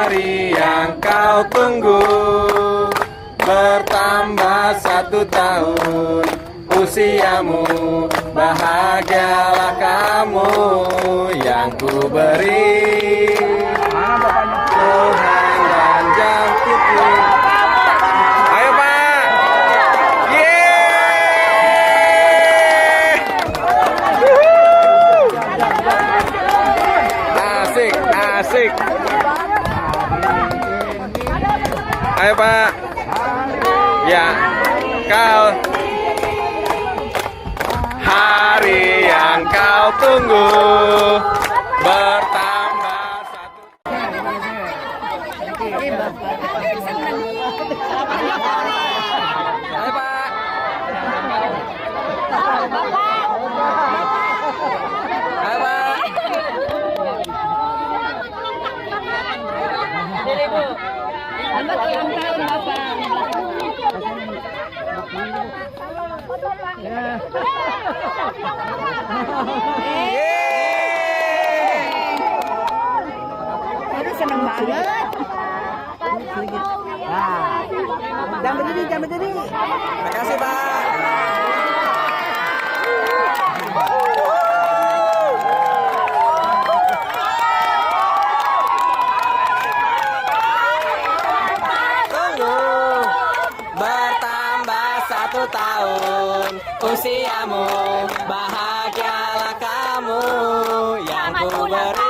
hari yang kau tunggu. Bertambah 1 tahun usiamu, bahagialah kamu yang ku beri. Tuhan dan jangkitmu. Ayo Pak. Yeay. Asik, asik. Ayo Pak. Ya, kau hari yang kau tunggu bertambah 1. Ayo Pak. Ayo Pak. Selamat ulang tahun Bapak. Ini seneng banget. Nah, jangan berdiri, jangan berdiri. Terima kasih Pak. Bertambah 1 tahun usiamu, bahagialah kamu yang ku beri.